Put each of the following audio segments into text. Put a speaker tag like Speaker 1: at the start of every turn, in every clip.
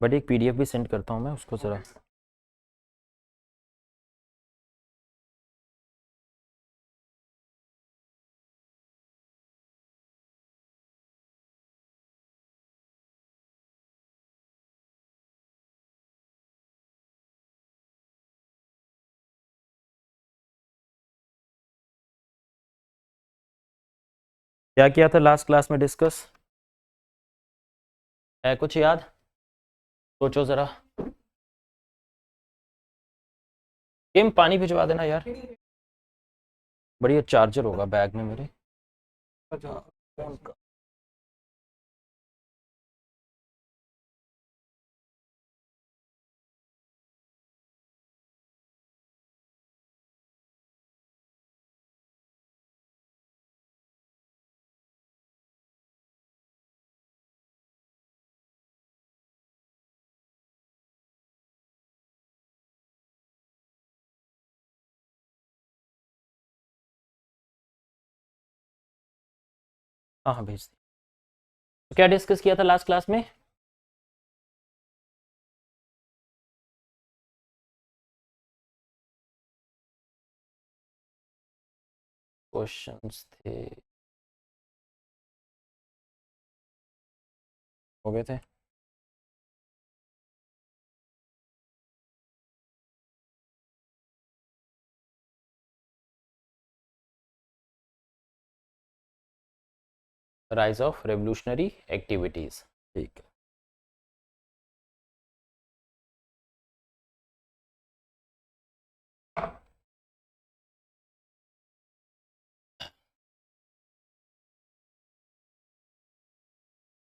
Speaker 1: But एक PDF भी send करता हूँ मैं उसको ज़रा। क्या किया था लास्ट क्लास में डिस्कस, है कुछ याद? सोचो ज़रा। किम पानी भिजवा देना यार, बढ़िया चार्जर होगा बैग में मेरे फोन का। हाँ हाँ भेज दी। तो क्या डिस्कस किया था लास्ट क्लास में? क्वेश्चंस थे, हो गए थे। राइज ऑफ रेवोल्यूशनरी एक्टिविटीज, ठीक है।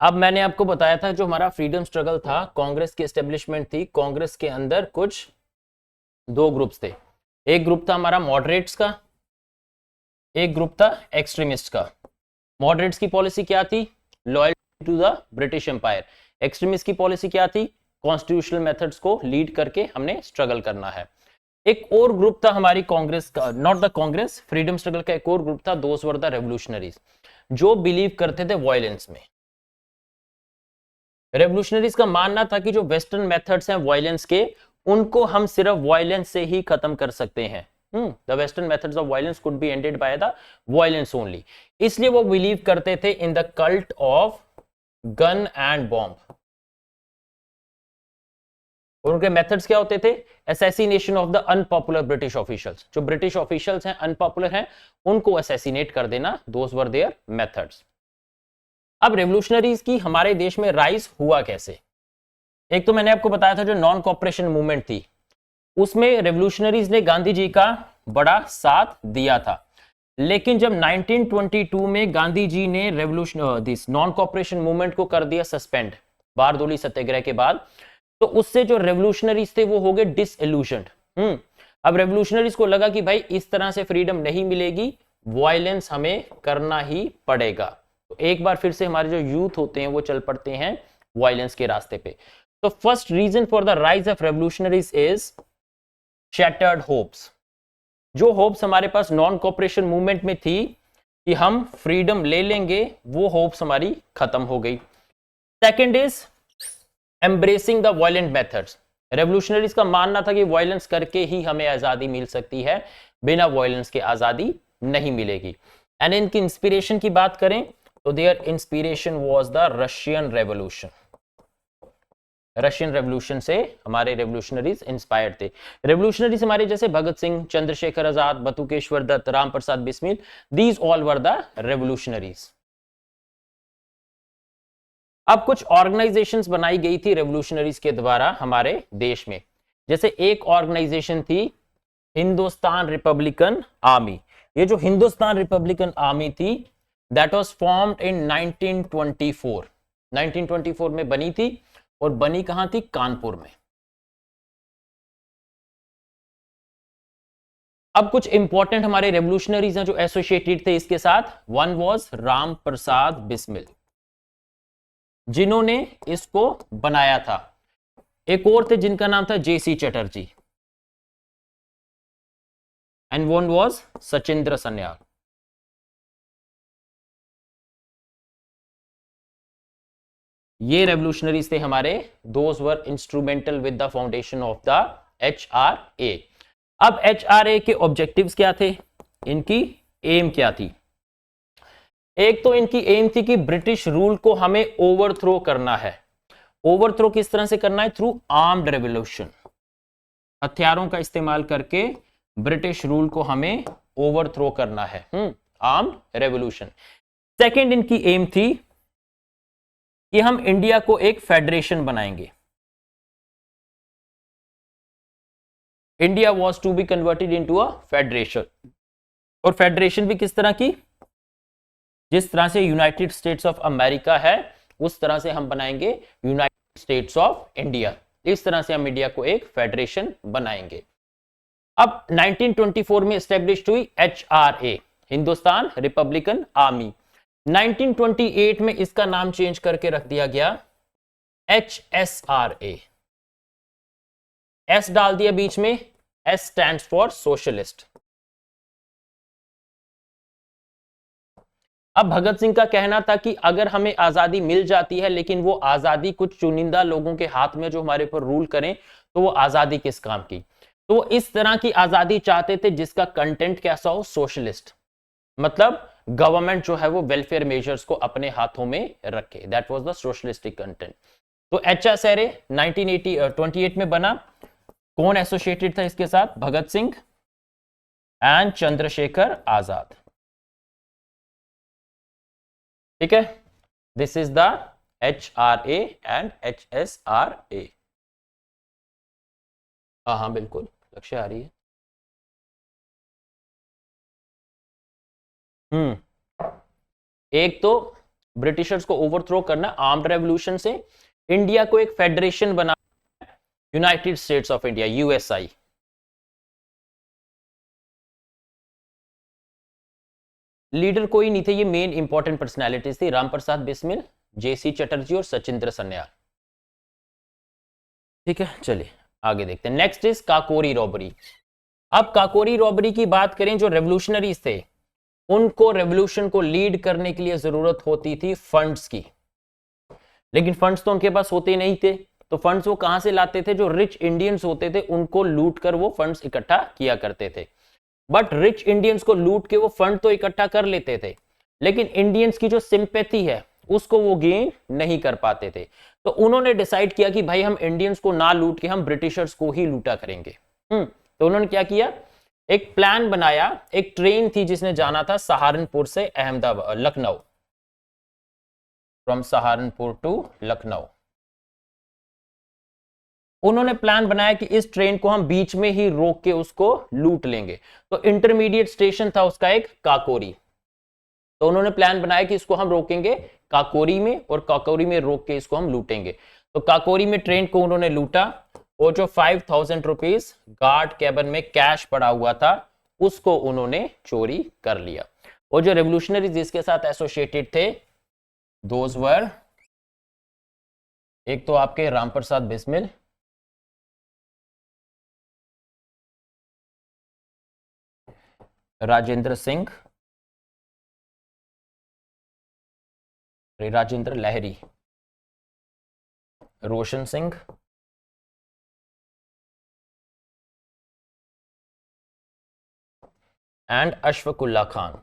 Speaker 1: अब मैंने आपको बताया था जो हमारा फ्रीडम स्ट्रगल था, कांग्रेस की एस्टेब्लिशमेंट थी, कांग्रेस के अंदर कुछ दो ग्रुप्स थे। एक ग्रुप था हमारा मॉडरेट्स का, एक ग्रुप था एक्सट्रीमिस्ट का। मॉडरेट्स की पॉलिसी क्या थी? Loyalty to the British empire. Extremist की पॉलिसी क्या थी? कॉन्स्टिट्यूशनल मेथड्स को लीड करके हमने स्ट्रगल करना है। एक और ग्रुप था हमारी कांग्रेस का, not the Congress, freedom struggle का एक और ग्रुप था, दोस वर द रेवोल्यूशनरीज, जो बिलीव करते थे वायलेंस में। रेवोल्यूशनरीज का मानना था कि जो वेस्टर्न मेथड्स हैं वायलेंस के, उनको हम सिर्फ वायलेंस से ही खत्म कर सकते हैं। The western methods of violence could be ended by the violence only. इसलिए वो बिलीव करते थे in the cult of gun and bomb. और उनके मेथड्स क्या होते थे? Assassination of the unpopular British officials. जो ब्रिटिश ऑफिशियल्स हैं, अनपॉपुलर हैं, उनको असैसिनेट कर देना, दोस वर देयर मेथड्स। अब रेवोल्यूशनरीज की हमारे देश में राइज हुआ कैसे? एक तो मैंने आपको बताया था जो नॉन कॉपरेशन मूवमेंट थी, उसमें रेवोल्यूशनरीज ने गांधी जी का बड़ा साथ दिया था। लेकिन जब 1922 में गांधी जी ने revolution this non cooperation movement को कर दिया सस्पेंड, बारदोली सत्याग्रह के बाद, तो उससे जो रेवोल्यूशनरीज थे वो हो गए डिसइल्यूशन्ड। अब रेवोल्यूशनरीज को लगा कि भाई इस तरह से फ्रीडम नहीं मिलेगी, वायलेंस हमें करना ही पड़ेगा। तो एक बार फिर से हमारे जो यूथ होते हैं वो चल पड़ते हैं वायलेंस के रास्ते पे। तो first reason for the rise of revolutionaries is shattered hopes. जो होप्स हमारे पास नॉन कॉपरेशन मूवमेंट में थी कि हम फ्रीडम ले लेंगे, वो होप्स हमारी खत्म हो गई। Second is embracing the violent methods. Revolutionaries का मानना था कि वायलेंस करके ही हमें आजादी मिल सकती है, बिना वायलेंस के आजादी नहीं मिलेगी। एंड इनकी इंस्पिरेशन की बात करें तो their inspiration was the Russian revolution. Russian revolution से हमारे रेवोल्यूशनरीज इंस्पायर्ड थे। रेवोल्यूशनरीज हमारे जैसे Bhagat Singh, Chandrashekhar Azad, Batukeshwar Dutt, Ram Prasad Bismil, these all were the revolutionaries. अब कुछ ऑर्गेनाइजेशंस बनाई गई थी रेवोल्यूशनरीज के द्वारा हमारे देश में। जैसे एक ऑर्गेनाइजेशन थी हिंदुस्तान रिपब्लिकन आर्मी। ये जो हिंदुस्तान रिपब्लिकन आर्मी थी, दैट वाज फॉर्म्ड इन 1924। 1924 में बनी थी, और बनी कहां थी? कानपुर में। अब कुछ इंपॉर्टेंट हमारे रेवोल्यूशनरीज हैं जो एसोसिएटेड थे इसके साथ। वन वाज राम प्रसाद बिस्मिल, जिन्होंने इसको बनाया था। एक और थे जिनका नाम था J C Chatterjee, and one was Sachindra Sanyal. ये रेवोल्यूशनरीज थे हमारे, those were instrumental with the foundation of the HRA। अब HRA के ऑब्जेक्टिव्स क्या थे, इनकी एम क्या थी? एक तो इनकी एम थी कि ब्रिटिश रूल को हमें ओवरथ्रो करना है। ओवरथ्रो किस तरह से करना है? थ्रू आर्म्ड रेवोल्यूशन, हथियारों का इस्तेमाल करके ब्रिटिश रूल को हमें ओवरथ्रो करना है, आर्म्ड रेवोल्यूशन। सेकंड इनकी एम थी कि हम इंडिया को एक फेडरेशन बनाएंगे। India was to be converted into a federation, और फेडरेशन भी किस तरह की? जिस तरह से यूनाइटेड स्टेट्स ऑफ अमेरिका है उस तरह से हम बनाएंगे यूनाइटेड स्टेट्स ऑफ इंडिया। इस तरह से हम इंडिया को एक फेडरेशन बनाएंगे। अब 1924 में एस्टेब्लिश हुई HRA, हिंदुस्तान रिपब्लिकन आर्मी। 1928 में इसका नाम चेंज करके रख दिया गया HSRA, S डाल दिया बीच में, S स्टैंड्स फॉर सोशलिस्ट। अब भगत सिंह का कहना था कि अगर हमें आजादी मिल जाती है लेकिन वो आजादी कुछ चुनिंदा लोगों के हाथ में जो हमारे पर रूल करें तो वो आजादी किस काम की? तो वो इस तरह की आजादी चाहते थे जिसका कंटेंट कैसा हो? सोशलिस्ट, मतलब गवर्नमेंट जो है वो वेलफेयर मेजर्स को अपने हाथों में रखे। That was the socialistic content. तो HSRA 1928 में बना। कौन एसोसिएटेड था इसके साथ? भगत सिंह एंड चंद्रशेखर आजाद। ठीक है, this is the HRA and HSRA। हाँ बिल्कुल, लक्ष्य आ रही है। एक तो ब्रिटिशर्स को ओवरथ्रो करना आर्म्ड रेवोल्यूशन से, इंडिया को एक फेडरेशन बना, United states of India, USI। Leader कोई नहीं थे, ये मेन इंपॉर्टेंट पर्सनैलिटीज थी, रामप्रसाद बिस्मिल, JC चटर्जी और सचिंद्र सन्याल। ठीक है, चलिए आगे देखते हैं। Next is Kakori robbery. अब काकोरी रॉबरी की बात करें, जो रेवोल्यूशनरीज थे उनको रेवोल्यूशन को लीड करने के लिए जरूरत होती थी फंड्स की, लेकिन फंड्स तो उनके पास होते नहीं थे। तो फंड्स वो कहां से लाते थे? जो रिच इंडियंस होते थे उनको लूट कर वो फंड्स इकट्ठा किया करते थे। बट रिच इंडियंस को लूट के वो फंड तो इकट्ठा कर लेते थे, लेकिन इंडियंस की जो सिंपैथी है उसको वो गेन नहीं कर पाते थे। तो उन्होंने डिसाइड किया कि भाई हम इंडियंस को ना लूट के हम ब्रिटिशर्स को ही लूटा करेंगे। तो उन्होंने क्या किया? एक प्लान बनाया। एक ट्रेन थी जिसने जाना था सहारनपुर से अहमदाबाद, लखनऊ, फ्रॉम सहारनपुर टू लखनऊ। उन्होंने प्लान बनाया कि इस ट्रेन को हम बीच में ही रोक के उसको लूट लेंगे। तो इंटरमीडिएट स्टेशन था उसका एक काकोरी। तो उन्होंने प्लान बनाया कि इसको हम रोकेंगे काकोरी में, और काकोरी में रोक के इसको हम लूटेंगे। तो काकोरी में ट्रेन को उन्होंने लूटा, और जो 5000 रुपीज गार्ड कैबिन में कैश पड़ा हुआ था उसको उन्होंने चोरी कर लिया। और जो रेवोल्यूशनरीज जिसके साथ एसोसिएटेड थे, दोज वर, एक तो आपके Ramprasad Bismil, Rajendra Singh, Rajendra Lahiri, Roshan Singh, and Ashfaqulla Khan.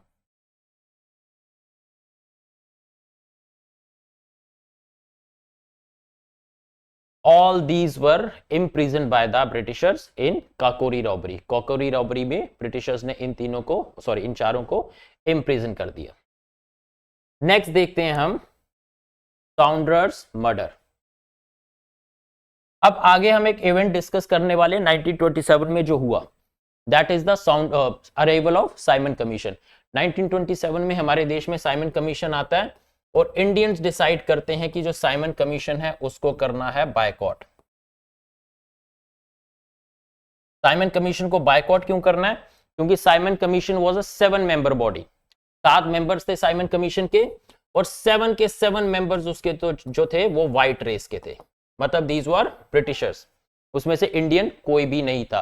Speaker 1: All these were imprisoned by the Britishers in Kakori robbery. Kakori robbery में ब्रिटिशर्स ने इन तीनों को, सॉरी इन चारों को इम्प्रिजन कर दिया। नेक्स्ट देखते हैं हम साउंडर्स मर्डर। अब आगे हम एक इवेंट डिस्कस करने वाले 1927 में जो हुआ, that is the sound arrival of Simon commission. 1927 में हमारे देश में साइमन कमीशन आता है और इंडियंस डिसाइड करते हैं कि जो साइमन कमीशन है उसको करना है बायकॉट। साइमन कमीशन को बायकॉट क्यों करना है? क्योंकि Simon commission was a 7 member body. 7 members थे साइमन कमीशन के, और 7 के 7 मेंबर्स उसके तो जो थे वो व्हाइट रेस के थे, मतलब दीज वर ब्रिटिशर्स। उसमें से इंडियन कोई भी नहीं था।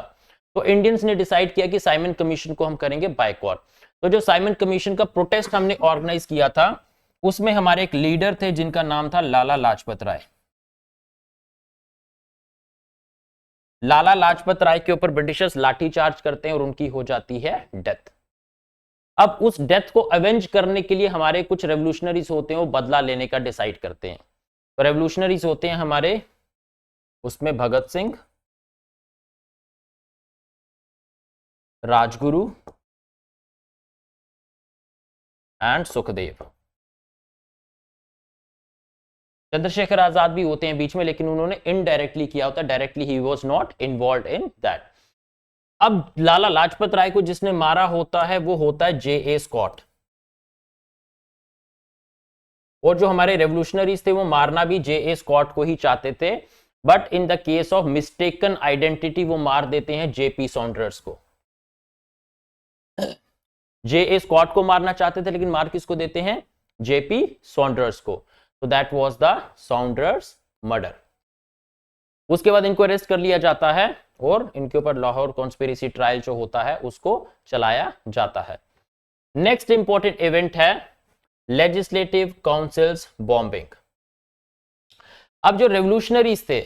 Speaker 1: तो इंडियंस ने डिसाइड किया कि साइमन कमीशन को हम करेंगे बायकॉट। तो जो साइमन कमीशन का प्रोटेस्ट हमने ऑर्गेनाइज किया था उसमें हमारे एक लीडर थे जिनका नाम था लाला लाजपत राय। लाला लाजपत राय के ऊपर ब्रिटिशर्स लाठीचार्ज करते हैं और उनकी हो जाती है डेथ। अब उस डेथ को अवेंज करने के लिए हमारे कुछ रेवोल्यूशनरीज होते हैं, वो बदला लेने का डिसाइड करते हैं। तो रेवोल्यूशनरीज होते हैं हमारे, उसमें भगत सिंह, राजगुरु एंड सुखदेव। चंद्रशेखर आजाद भी होते हैं बीच में, लेकिन उन्होंने इनडायरेक्टली किया होता है, directly he was not involved in that. अब लाला लाजपत राय को जिसने मारा होता है वो होता है J.A. स्कॉट, और जो हमारे रेवोल्यूशनरीज थे वो मारना भी J.A. स्कॉट को ही चाहते थे, but in the case of mistaken identity वो मार देते हैं J.P. सॉन्डर्स को। J.A. स्कॉट को मारना चाहते थे लेकिन मार किसको देते हैं? J.P. सॉन्डर्स को। तो that was the Saunders murder. उसके बाद इनको अरेस्ट कर लिया जाता है और इनके ऊपर लाहौर कॉन्स्पिरेसी ट्रायल जो होता है उसको चलाया जाता है। नेक्स्ट इंपॉर्टेंट इवेंट है लेजिस्लेटिव काउंसिल्स बॉम्बिंग। अब जो रेवोल्यूशनरीज थे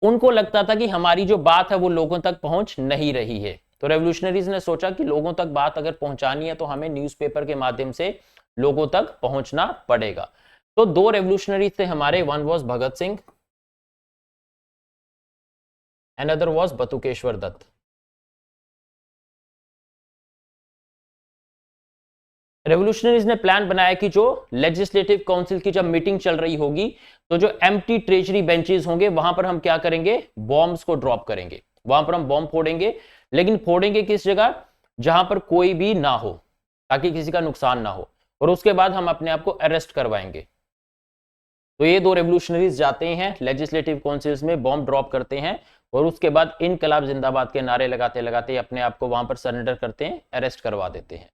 Speaker 1: उनको लगता था कि हमारी जो बात है वो लोगों तक पहुंच नहीं रही है, तो रेवोल्यूशनरीज ने सोचा कि लोगों तक बात अगर पहुंचानी है तो हमें न्यूज़पेपर के माध्यम से लोगों तक पहुंचना पड़ेगा। तो दो रेवोल्यूशनरीज थे हमारे, one was Bhagat Singh, another was Batukeshwar Dutt. Revolutionaries ने प्लान बनाया कि जो लेजिस्लेटिव काउंसिल की जब मीटिंग चल रही होगी तो जो एम्प्टी ट्रेजरी बेंचेस होंगे वहां पर हम क्या करेंगे? बॉम्ब्स को ड्रॉप करेंगे, वहां पर हम बॉम्ब फोड़ेंगे, लेकिन फोड़ेंगे किस जगह? जहां पर कोई भी ना हो, ताकि किसी का नुकसान ना हो, और उसके बाद हम अपने आप को अरेस्ट करवाएंगे। तो ये दो रेवोल्यूशनरीज जाते हैं लेजिस्लेटिव काउंसिल्स में, बॉम्ब ड्रॉप करते हैं और उसके बाद इनकलाब जिंदाबाद के नारे लगाते लगाते अपने आप को वहां पर सरेंडर करते हैं, अरेस्ट करवा देते हैं।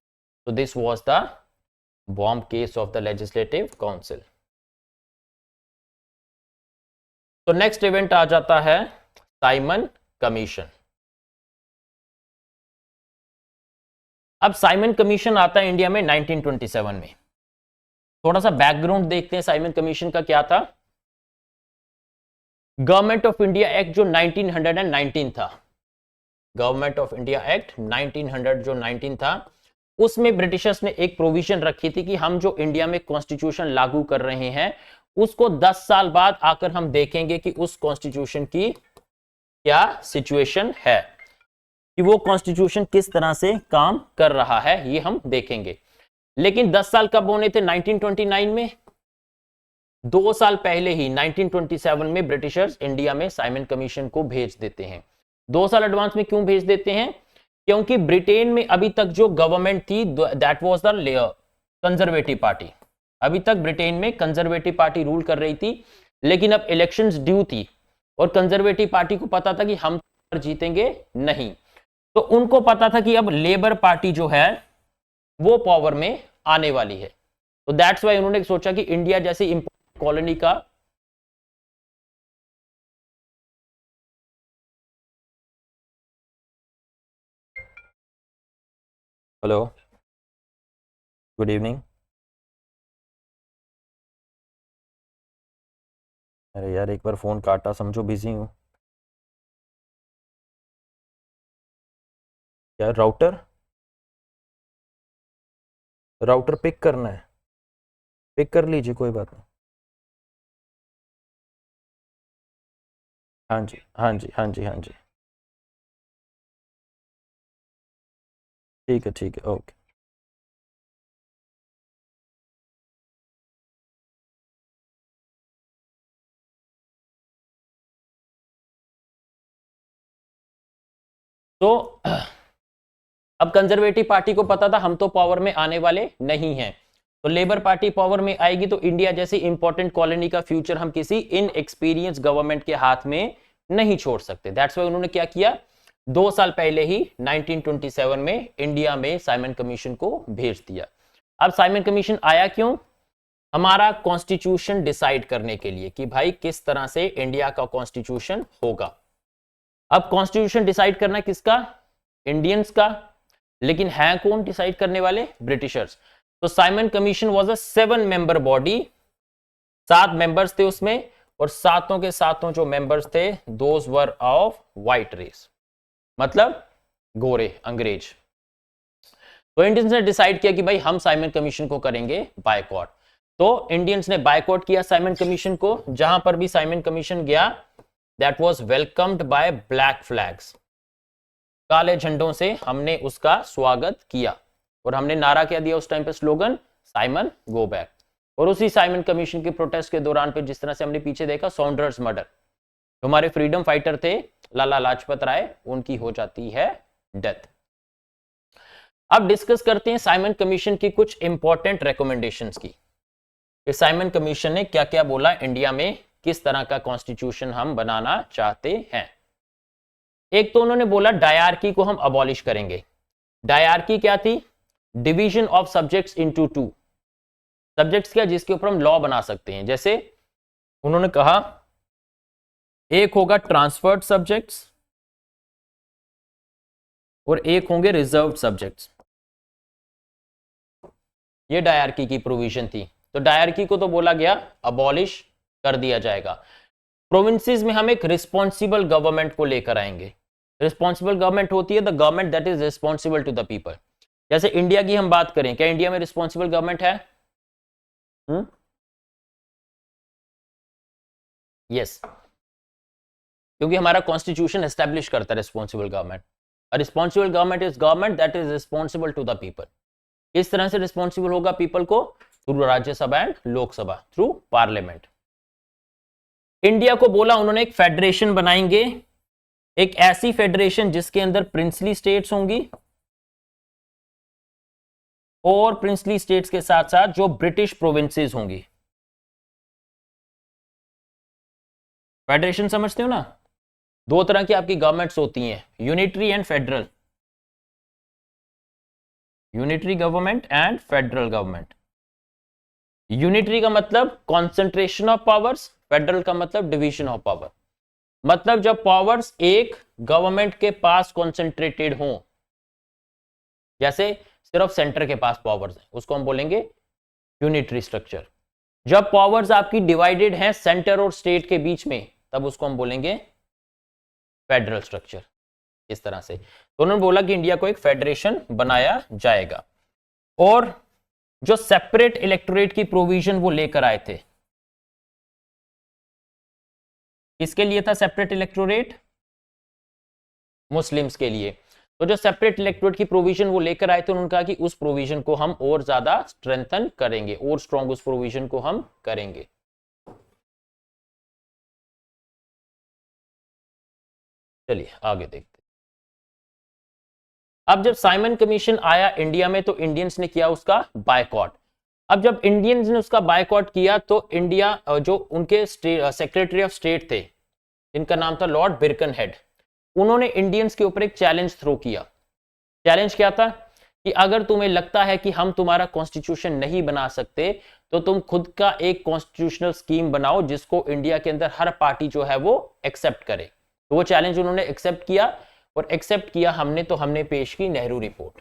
Speaker 1: तो this was the bomb case of the legislative council. तो नेक्स्ट इवेंट आ जाता है साइमन कमीशन। अब साइमन कमीशन आता है इंडिया में 1927 में। थोड़ा सा बैकग्राउंड देखते हैं साइमन कमीशन का क्या था। गवर्नमेंट ऑफ इंडिया एक्ट जो 1919 था, गवर्नमेंट ऑफ इंडिया एक्ट 1900 जो 19 था, उसमें ब्रिटिशर्स ने एक प्रोविजन रखी थी कि हम जो इंडिया में कॉन्स्टिट्यूशन लागू कर रहे हैं उसको 10 साल बाद आकर हम देखेंगे कि उस कॉन्स्टिट्यूशन की क्या सिचुएशन है, कि वो कॉन्स्टिट्यूशन किस तरह से काम कर रहा है, ये हम देखेंगे। लेकिन 10 साल कब होने थे? 1929 में। 2 साल पहले ही 1927 में ब्रिटिशर्स इंडिया में साइमन कमीशन को भेज देते हैं। 2 साल एडवांस में क्यों भेज देते हैं? क्योंकि ब्रिटेन में अभी तक जो गवर्नमेंट थी that was the conservative party. अभी तक ब्रिटेन में कंजर्वेटिव पार्टी रूल कर रही थी, लेकिन अब इलेक्शंस ड्यू थी और कंजर्वेटिव पार्टी को पता था कि हम जीतेंगे नहीं, तो उनको पता था कि अब लेबर पार्टी जो है वो पावर में आने वाली है। तो दैट्स वाई उन्होंने सोचा कि इंडिया जैसी इंपोर्टेंट कॉलोनी का हेलो गुड इवनिंग। अरे यार एक बार फोन काटा, समझो बिजी हूं। क्या राउटर राउटर पिक करना है? पिक कर लीजिए, कोई बात नहीं। हाँ जी हाँ जी हाँ जी हाँ जी, ठीक है ओके। तो अब कंजर्वेटिव पार्टी को पता था हम तो पावर में आने वाले नहीं हैं, तो लेबर पार्टी पावर में आएगी तो इंडिया जैसी इंपॉर्टेंट कॉलोनी का फ्यूचर हम किसी इनएक्सपीरियंस गवर्नमेंट के हाथ में नहीं छोड़ सकते। दैट्स वाई उन्होंने क्या किया, 2 साल पहले ही 1927 में इंडिया में साइमन कमीशन को भेज दिया। अब साइमन कमीशन आया क्यों? हमारा कॉन्स्टिट्यूशन डिसाइड करने के लिए कि भाई किस तरह से इंडिया का कॉन्स्टिट्यूशन होगा। अब कॉन्स्टिट्यूशन डिसाइड करना किसका? इंडियंस का। लेकिन है कौन डिसाइड करने वाले? ब्रिटिशर्स। तो Simon commission was a 7 member body, 7 members थे उसमें, और सातों के सातों जो मेंबर्स थे those were of white race, मतलब गोरे अंग्रेज। तो इंडियंस ने डिसाइड किया कि भाई हम साइमन कमीशन को करेंगे बायकॉट। तो इंडियंस ने बायकॉट किया साइमन कमीशन को। जहां पर भी साइमन कमीशन गया that was welcomed by black flags, काले झंडों से हमने उसका स्वागत किया। और हमने नारा क्या दिया उस टाइम पे, स्लोगन साइमन गो बैक। और उसी साइमन कमीशन के प्रोटेस्ट के दौरान पे जिस तरह से हमने पीछे देखा सॉन्डर्स मर्डर, हमारे फ्रीडम फाइटर थे लाला लाजपत राय, उनकी हो जाती है डेथ। अब डिस्कस करते हैं साइमन कमीशन की कुछ इंपॉर्टेंट रिकमेंडेशंस की। साइमन कमीशन ने क्या क्या बोला, इंडिया में किस तरह का कॉन्स्टिट्यूशन हम बनाना चाहते हैं। एक तो उन्होंने बोला डायरकी को हम अबॉलिश करेंगे। डायरकी क्या थी, division of subjects into 2। Subjects क्या, जिसके ऊपर हम लॉ बना सकते हैं। जैसे उन्होंने कहा एक होगा ट्रांसफर्ड सब्जेक्ट्स और एक होंगे रिजर्व्ड सब्जेक्ट्स। ये डायरकी की प्रोविजन थी। तो डायरकी को तो बोला गया अबॉलिश कर दिया जाएगा। प्रोविंसेस में हम एक रिस्पॉन्सिबल गवर्नमेंट को लेकर आएंगे। रिस्पॉन्सिबल गवर्नमेंट होती है the government that is responsible to the people. जैसे इंडिया की हम बात करें, क्या इंडिया में रिस्पॉन्सिबल गवर्नमेंट है? यस, क्योंकि हमारा कॉन्स्टिट्यूशन एस्टैब्लिश करता है responsible government. A responsible government is government that is responsible to the people. इस तरह से रिस्पॉन्सिबल होगा पीपल को, through Rajya Sabha and Lok Sabha, through parliament. India को बोला उन्होंने एक फेडरेशन बनाएंगे, एक ऐसी फेडरेशन जिसके अंदर प्रिंसली स्टेट्स होंगी और प्रिंसली स्टेट्स के साथ साथ जो ब्रिटिश प्रोविंसेस होंगी। फेडरेशन समझते हो ना, दो तरह की आपकी गवर्नमेंट्स होती हैं, unitary and federal. Unitary government and federal government. Unitary का मतलब कॉन्सेंट्रेशन ऑफ पावर्स, फेडरल का मतलब डिवीजन ऑफ पावर। मतलब जब पावर्स एक गवर्नमेंट के पास कॉन्सेंट्रेटेड हो, जैसे सिर्फ सेंटर के पास पावर्स हैं, उसको हम बोलेंगे यूनिटरी स्ट्रक्चर। जब पावर्स आपकी डिवाइडेड हैं सेंटर और स्टेट के बीच में, तब उसको हम बोलेंगे फेडरल स्ट्रक्चर। इस तरह से तो उन्होंने बोला कि इंडिया को एक फेडरेशन बनाया जाएगा। और जो सेपरेट इलेक्टोरेट की प्रोविजन वो लेकर आए थे, किसके लिए था सेपरेट इलेक्टोरेट? मुस्लिम्स के लिए। तो जो सेपरेट इलेक्टोरेट की प्रोविजन वो लेकर आए थे, उन्होंने कहा कि उस प्रोविजन को हम और ज्यादा स्ट्रेंथन करेंगे, और स्ट्रॉन्ग उस प्रोविजन को हम करेंगे। चलिए आगे देखते। अब जब साइमन कमीशन आया इंडिया में, तो इंडियंस ने किया उसका बायकॉट। अब जब इंडियंस ने उसका बायकॉट किया, तो इंडिया जो उनके सेक्रेटरी ऑफ स्टेट थे, इनका नाम था लॉर्ड बिरकनहेड, उन्होंने इंडियंस के ऊपर एक चैलेंज थ्रो किया। चैलेंज क्या था कि अगर तुम्हें लगता है कि हम तुम्हारा कॉन्स्टिट्यूशन नहीं बना सकते, तो तुम खुद का एक कॉन्स्टिट्यूशनल स्कीम बनाओ जिसको इंडिया के अंदर हर पार्टी जो है वो एक्सेप्ट करे। तो वो चैलेंज उन्होंने एक्सेप्ट किया, और एक्सेप्ट किया हमने, तो हमने पेश की नेहरू रिपोर्ट।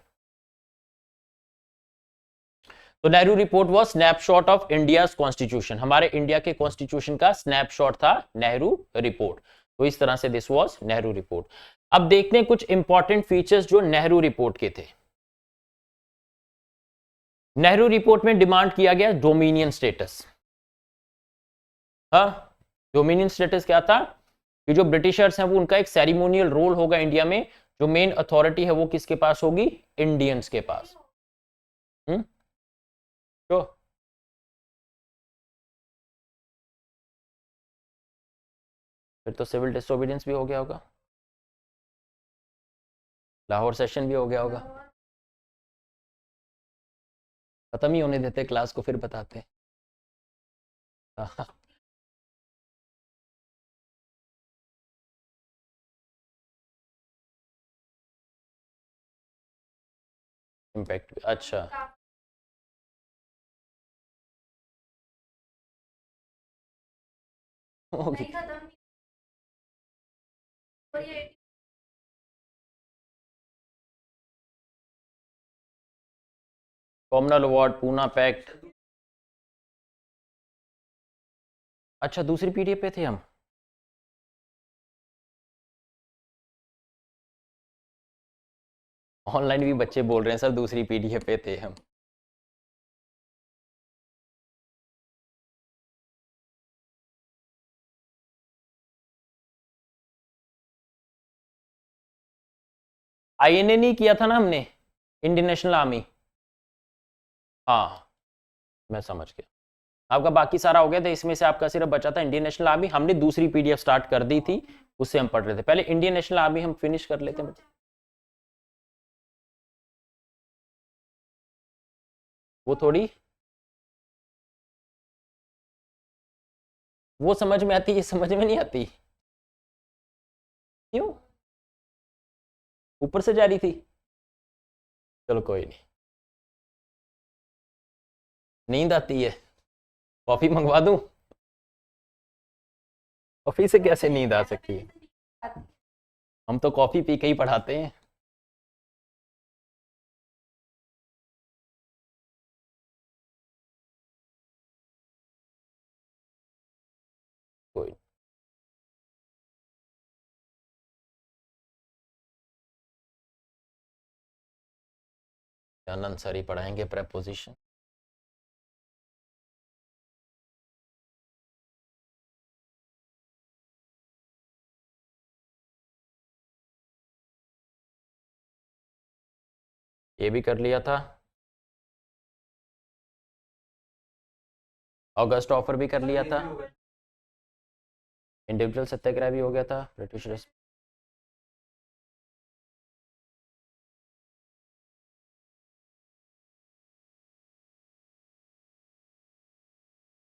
Speaker 1: तो Nehru report was snapshot of India's constitution, हमारे इंडिया के कॉन्स्टिट्यूशन का स्नैपशॉट था नेहरू रिपोर्ट। तो इस तरह से दिस वाज नेहरू रिपोर्ट। अब देखते हैं कुछ इंपॉर्टेंट फीचर्स जो नेहरू रिपोर्ट के थे। नेहरू रिपोर्ट में डिमांड किया गया डोमिनियन स्टेटस। हाँ, डोमिनियन स्टेटस क्या था कि जो ब्रिटिशर्स हैं वो, उनका एक सेरिमोनियल रोल होगा इंडिया में, जो मेन अथॉरिटी है वो किसके पास होगी? इंडियंस के पास। तो फिर तो सिविल डिसोबीडियंस भी हो गया होगा, लाहौर सेशन भी हो गया होगा। खत्म ही होने देते क्लास को, फिर बताते। इम्पैक्ट, अच्छा। Okay, Commonwealth award, Poona pact. अच्छा, दूसरी पीडीएफ पे थे हम। ऑनलाइन भी बच्चे बोल रहे हैं सर दूसरी पीडीएफ पे थे हम। आईएनए नहीं किया था ना हमने, इंडियन नेशनल आर्मी। हाँ मैं समझ गया, आपका बाकी सारा हो गया था, इसमें से आपका सिर्फ बचा था इंडियन नेशनल आर्मी। हमने दूसरी पीडीएफ स्टार्ट कर दी थी, उससे हम पढ़ रहे थे। पहले इंडियन नेशनल आर्मी हम फिनिश कर लेते हैं। वो थोड़ी, वो समझ में आती है, समझ में नहीं आती। क्यों? ऊपर से जा रही थी। चलो कोई नहीं, नींद आती है, कॉफी मंगवा दूं? कॉफी से कैसे नींद आ सकती है? हम तो कॉफी पी के ही पढ़ाते हैं। कोई आनंद सर ही पढ़ाएंगे प्रेपोजिशन। ये भी कर लिया था, अगस्त ऑफर भी कर लिया था, इंडिविजुअल सत्याग्रह भी हो गया था, ब्रिटिश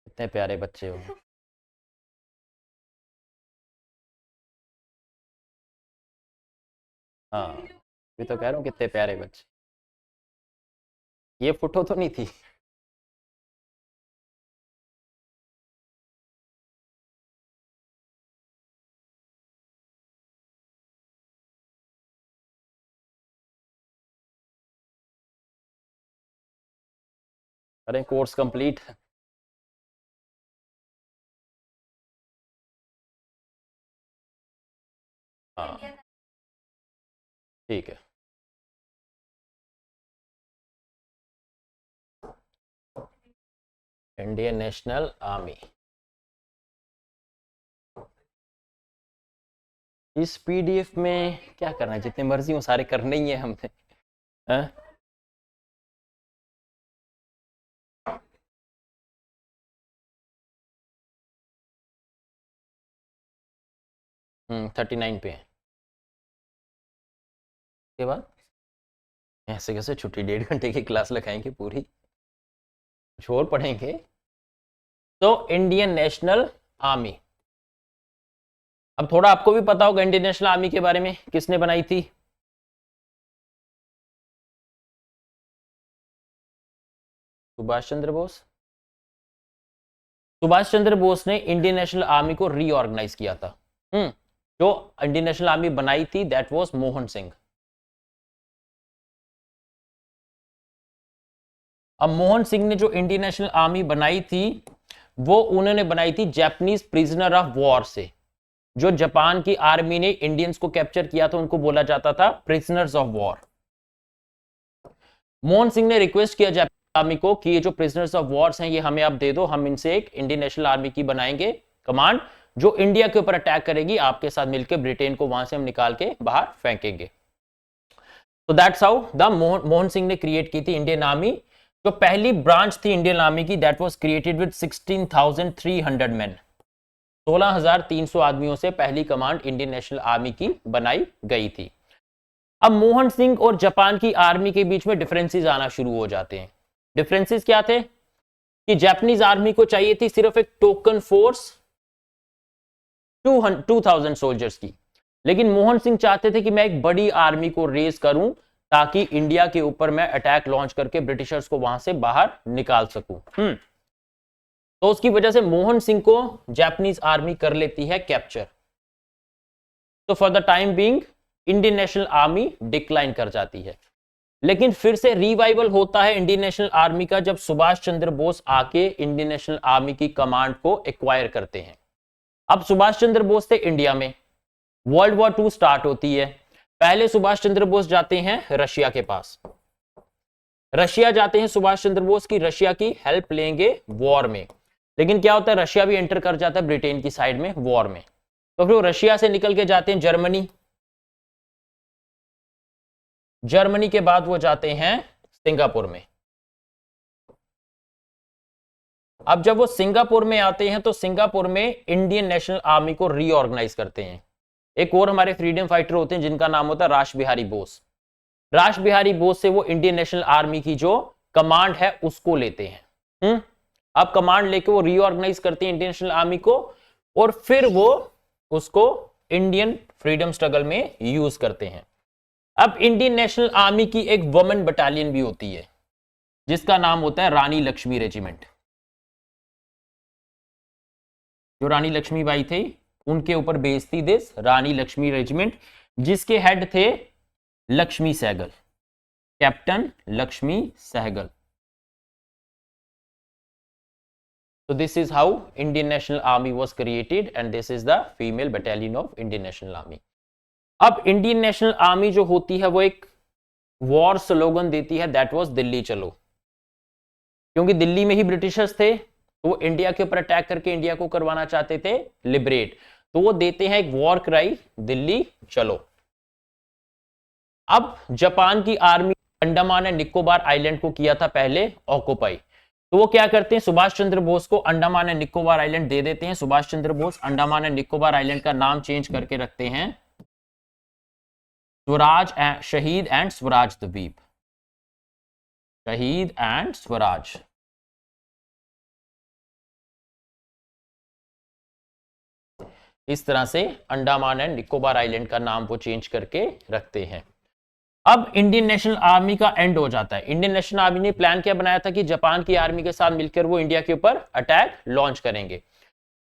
Speaker 1: इतने प्यारे बच्चे हो। हाँ भी तो कह रहा हूँ कितने प्यारे बच्चे। ये फोटो तो नहीं थी? अरे कोर्स कंप्लीट। हाँ ठीक है। इंडियन नेशनल आर्मी, इस पीडीएफ में क्या करना है, जितने मर्जी हो सारे करने ही है हमने। हाँ? 39 पे है। के बाद ऐसे कैसे छुट्टी, 1.5 घंटे की क्लास लगाएंगे पूरी, कुछ और पढ़ेंगे। तो इंडियन नेशनल आर्मी, अब थोड़ा आपको भी पता होगा इंडियन नेशनल आर्मी के बारे में, किसने बनाई थी? सुभाष चंद्र बोस। सुभाष चंद्र बोस ने इंडियन नेशनल आर्मी को रीऑर्गेनाइज किया था। जो इंडियन नेशनल आर्मी बनाई थी दैट वाज मोहन सिंह। अब मोहन सिंह ने जो इंडियन नेशनल आर्मी बनाई थी वो उन्होंने बनाई थी जापानीज प्रिजनर ऑफ वॉर से। जो जापान की आर्मी ने इंडियंस को कैप्चर किया था उनको बोला जाता था prisoners of war. Mohan Singh ने रिक्वेस्ट किया जापान आर्मी को कि ये जो प्रिजनर्स ऑफ वॉर्स हैं ये हमें आप दे दो, हम इनसे एक इंडियन नेशनल आर्मी की बनाएंगे कमांड जो इंडिया के ऊपर अटैक करेगी, आपके साथ मिलकर ब्रिटेन को वहां से हम निकाल के बाहर फेंकेंगे। तो that's how the Mohan Singh ने क्रिएट की थी इंडियन आर्मी। जो पहली ब्रांच थी इंडियन आर्मी की that was created with 16,300 man. 16,300 आदमियों से पहली कमांड इंडियन नेशनल आर्मी की बनाई गई थी। अब मोहन सिंह और जापान की आर्मी के बीच में डिफरेंसेस आना शुरू हो जाते हैं। डिफरेंसेस क्या थे कि जापानीज आर्मी को चाहिए थी सिर्फ एक टोकन फोर्स 2,000 सोल्जर्स की, लेकिन मोहन सिंह चाहते थे कि मैं एक बड़ी आर्मी को रेज करूं ताकि इंडिया के ऊपर मैं अटैक लॉन्च करके ब्रिटिशर्स को वहां से बाहर निकाल सकूं। तो उसकी वजह से मोहन सिंह को जापानीज आर्मी कर लेती है कैप्चर। तो for the time being Indian national army decline कर जाती है। लेकिन फिर से रिवाइवल होता है इंडियन नेशनल आर्मी का जब सुभाष चंद्र बोस आके इंडियन नेशनल आर्मी की कमांड को एक्वायर करते हैं। अब सुभाष चंद्र बोस थे इंडिया में, वर्ल्ड वॉर 2 स्टार्ट होती है। पहले सुभाष चंद्र बोस जाते हैं रशिया के पास, रशिया जाते हैं सुभाष चंद्र बोस की रशिया की हेल्प लेंगे वॉर में। लेकिन क्या होता है, रशिया भी एंटर कर जाता है ब्रिटेन की साइड में वॉर में। तो फिर वो रशिया से निकल के जाते हैं जर्मनी, जर्मनी के बाद वो जाते हैं सिंगापुर में। अब जब वो सिंगापुर में आते हैं तो सिंगापुर में इंडियन नेशनल आर्मी को रीऑर्गेनाइज करते हैं। एक और हमारे फ्रीडम फाइटर होते हैं जिनका नाम होता है रास बिहारी बोस। रास बिहारी बोस से वो इंडियन नेशनल आर्मी की जो कमांड है उसको लेते हैं। अब कमांड लेके वो रीऑर्गेनाइज करते हैं इंडियन नेशनल आर्मी को, और फिर वो उसको इंडियन फ्रीडम स्ट्रगल में यूज करते हैं। अब इंडियन नेशनल आर्मी की एक वुमेन बटालियन भी होती है जिसका नाम होता है रानी लक्ष्मी रेजिमेंट। जो रानी लक्ष्मीबाई थे उनके ऊपर बेस्ड थी दिस रानी लक्ष्मी रेजिमेंट, जिसके हेड थे Lakshmi Sahgal, captain Lakshmi Sahgal. So this is how Indian National Army was created and this is the female battalion of Indian National Army. अब इंडियन नेशनल आर्मी जो होती है वो एक वॉर स्लोगन देती है, दैट वाज दिल्ली चलो। क्योंकि दिल्ली में ही ब्रिटिशर्स थे तो वो इंडिया के ऊपर अटैक करके इंडिया को करवाना चाहते थे लिबरेट, तो वो देते हैं एक वॉर क्राई, दिल्ली चलो। अब जापान की army Andaman and Nicobar island को किया था पहले ऑक्युपाई, तो वो क्या करते हैं, सुभाष चंद्र बोस को अंडमान एंड निकोबार आइलैंड दे देते हैं। सुभाष चंद्र बोस अंडमान एंड निकोबार आइलैंड का नाम चेंज करके रखते हैं स्वराज शहीद एंड स्वराज द्वीप, शहीद एंड स्वराज। इस तरह से अंडमान एंड निकोबार आइलैंड का नाम वो चेंज करके रखते हैं। अब इंडियन नेशनल आर्मी का एंड हो जाता है। इंडियन नेशनल आर्मी ने प्लान क्या बनाया था कि जापान की आर्मी के साथ मिलकर वो इंडिया के ऊपर अटैक लॉन्च करेंगे,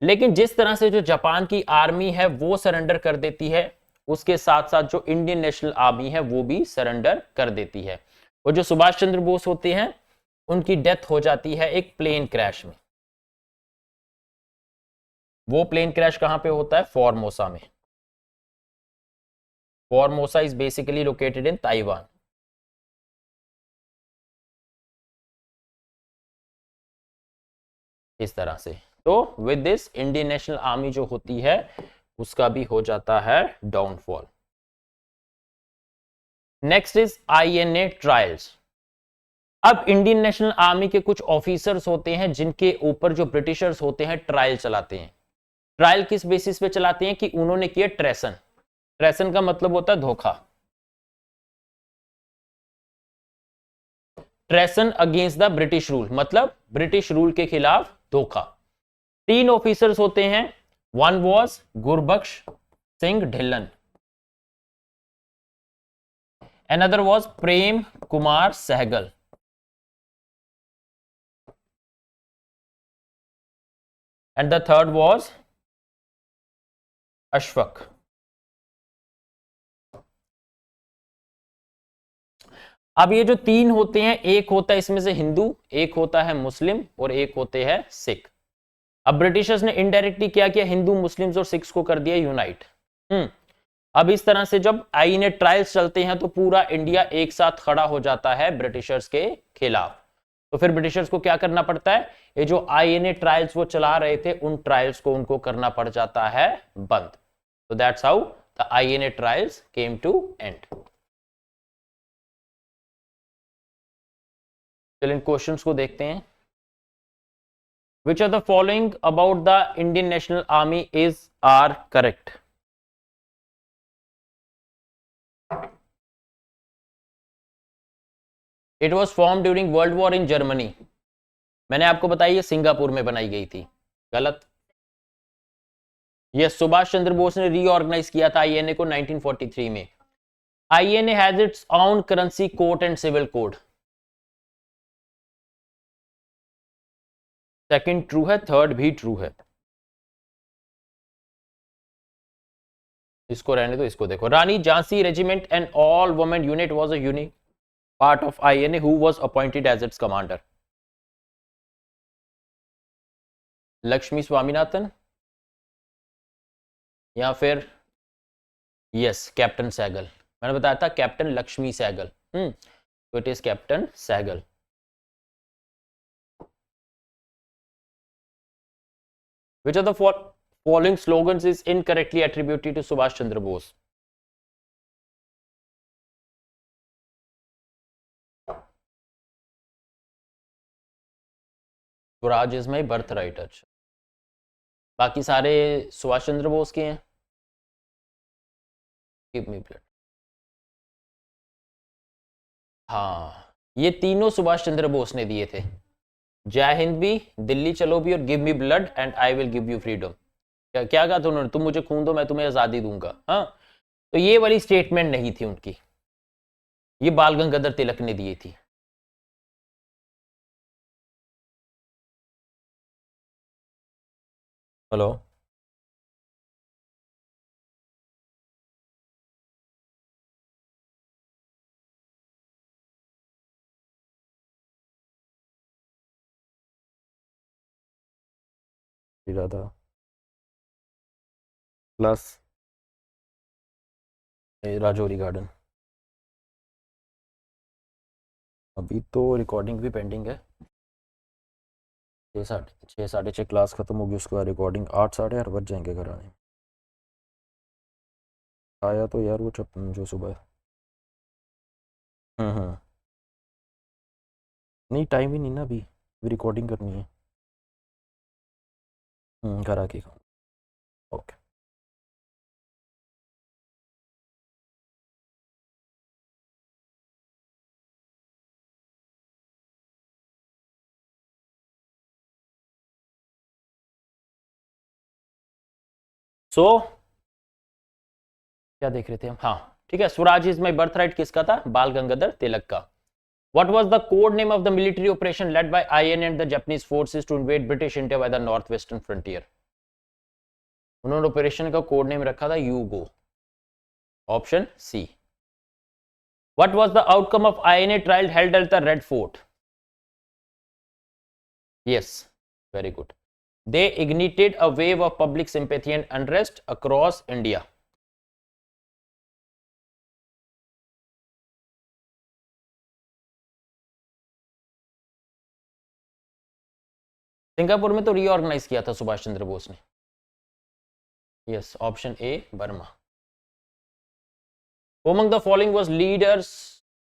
Speaker 1: लेकिन जिस तरह से जो जापान की आर्मी है वो सरेंडर कर देती है, उसके साथ साथ जो इंडियन नेशनल आर्मी है वो भी सरेंडर कर देती है। और जो सुभाष चंद्र बोस होते हैं उनकी डेथ हो जाती है एक प्लेन क्रैश में। वो प्लेन क्रैश कहां पे होता है, फॉर्मोसा में। Formosa is basically located in Taiwan. इस तरह से तो with this Indian national army जो होती है उसका भी हो जाता है downfall. Next is INA trials. अब इंडियन नेशनल आर्मी के कुछ ऑफिसर्स होते हैं जिनके ऊपर जो ब्रिटिशर्स होते हैं ट्रायल चलाते हैं। ट्रायल किस बेसिस पे चलाते हैं कि उन्होंने किया ट्रेसन। ट्रेसन का मतलब होता है धोखा, treason against the British rule, मतलब ब्रिटिश रूल के खिलाफ धोखा। 3 ऑफिसर्स होते हैं, one was Gurbakhsh Singh Dhillon, another was Prem Kumar Sahgal, and the third was Ashfaq. अब ये जो 3 होते हैं, एक होता है इसमें से हिंदू, एक होता है मुस्लिम और एक होते हैं सिख। अब ब्रिटिशर्स ने इनडायरेक्टली क्या किया, हिंदू मुस्लिम्स और सिख्स को कर दिया यूनाइट। अब इस तरह से जब आईएनए ट्रायल्स चलते हैं तो पूरा इंडिया एक साथ खड़ा हो जाता है ब्रिटिशर्स के खिलाफ। तो फिर ब्रिटिशर्स को क्या करना पड़ता है, ये जो आईएनए ट्रायल्स वो चला रहे थे उन ट्रायल्स को उनको करना पड़ जाता है बंद। तो that's how the INA trials came to end. चलिए इन क्वेश्चंस को देखते हैं। Which of the following about the Indian National Army are correct? It was formed during World War in Germany. मैंने आपको बताया ये सिंगापुर में बनाई गई थी, गलत। यह सुभाष चंद्र बोस ने रीऑर्गेनाइज किया था आईएनए को 1943 में। INA has its own currency, court and civil code. Second true है, थर्ड भी ट्रू है। इसको रहने दो, इसको देखो। Rani Jhansi regiment and all women unit was a unique. part of INA who was appointed as its commander? Lakshmi Swaminathan या फिर यस कैप्टन सहगल? मैंने बताया था कैप्टन लक्ष्मी सहगल। तो it is captain Sahgal. Which of the following slogans is incorrectly attributed to Subhash Chandra Bose? Swaraj is my birth right. अच्छा, बाकी सारे सुभाष चंद्र बोस के हैं। Give me blood. हाँ, ये तीनों सुभाष चंद्र बोस ने दिए थे। जय हिंद भी, दिल्ली चलो भी और give me blood and I will give you freedom. क्या क्या कहा था उन्होंने? तुम मुझे खून दो, मैं तुम्हें आजादी दूंगा। हाँ, तो ये वाली स्टेटमेंट नहीं थी उनकी, ये बाल गंगाधर तिलक ने दी थी। Hello, Radha plus Rajouri garden. अभी तो रिकॉर्डिंग भी पेंडिंग है। 6 साढ़े 6 क्लास खत्म होगी, उसके बाद रिकॉर्डिंग 8 साढ़े 8 बज जाएंगे घर आने। आया तो यार वो जो सुबह। हम्म। नहीं, टाइम ही नहीं ना, अभी रिकॉर्डिंग करनी है। घर आके खाऊं। ओके। सो क्या देख रहे थे हम? हाँ ठीक है, Swaraj is my birth right किसका था? बाल गंगाधर तिलक का। What was the code name of the military operation led by IN and the Japanese forces to invade British India by the northwestern frontier? उन्होंने ऑपरेशन का कोड नेम रखा था U Go. Option C. What was the outcome of INA trial held at the Red Fort? Yes, very good. They ignited a wave of public sympathy and unrest across India. Singapore में तो reorganise किया था सुभाष चंद्र बोस ने। Yes, option A Burma. Who among the following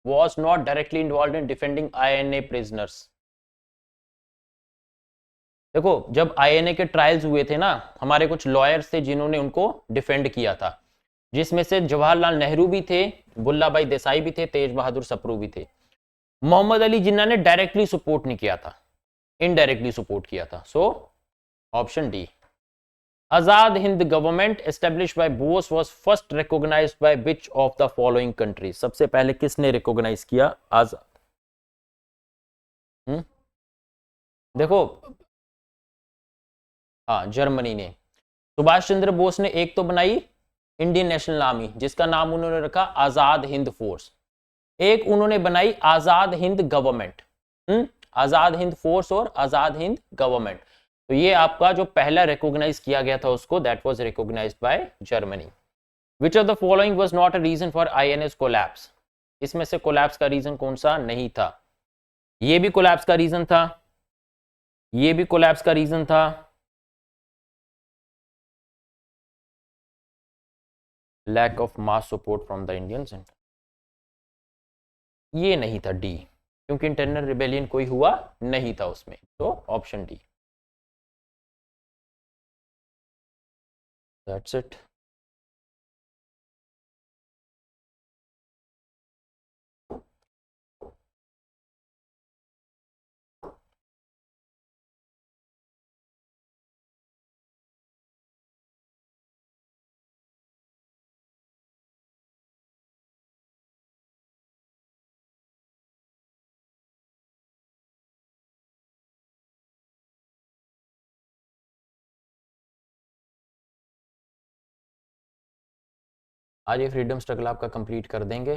Speaker 1: was not directly involved in defending INA prisoners? देखो, जब INA के trials हुए थे ना, हमारे कुछ लॉयर्स थे जिन्होंने उनको डिफेंड किया था, जिसमें से जवाहरलाल नेहरू भी थे, बुल्ला भाई देसाई भी थे, तेज बहादुर सप्रू भी थे। मोहम्मद अली जिन्ना ने डायरेक्टली सपोर्ट नहीं किया था, इनडायरेक्टली सपोर्ट किया था। So option D. Azad Hind government established by Bose was first recognised by which of the following countries? सबसे पहले किसने रिकॉग्नाइज किया आजाद? देखो, हाँ जर्मनी ने। सुभाष चंद्र बोस ने एक तो बनाई इंडियन नेशनल आर्मी, जिसका नाम उन्होंने रखा आजाद हिंद फोर्स। एक उन्होंने बनाई आजाद हिंद गवर्नमेंट। आजाद हिंद फोर्स और आजाद हिंद गवर्नमेंट। तो ये आपका जो पहला रिकॉग्नाइज किया गया था उसको, that was recognised by Germany. Which of the following was not a reason for INA's collapse? इसमें से कोलैप्स का रीजन कौन सा नहीं था? ये भी कोलैप्स का रीजन था, ये भी कोलैप्स का रीजन था, lack of mass support from the Indians. ये नहीं था डी, क्योंकि इंटरनल रिबेलियन कोई हुआ नहीं था उसमें। तो ऑप्शन डी। That's it. आज ये फ्रीडम स्ट्रगल आपका कंप्लीट कर देंगे।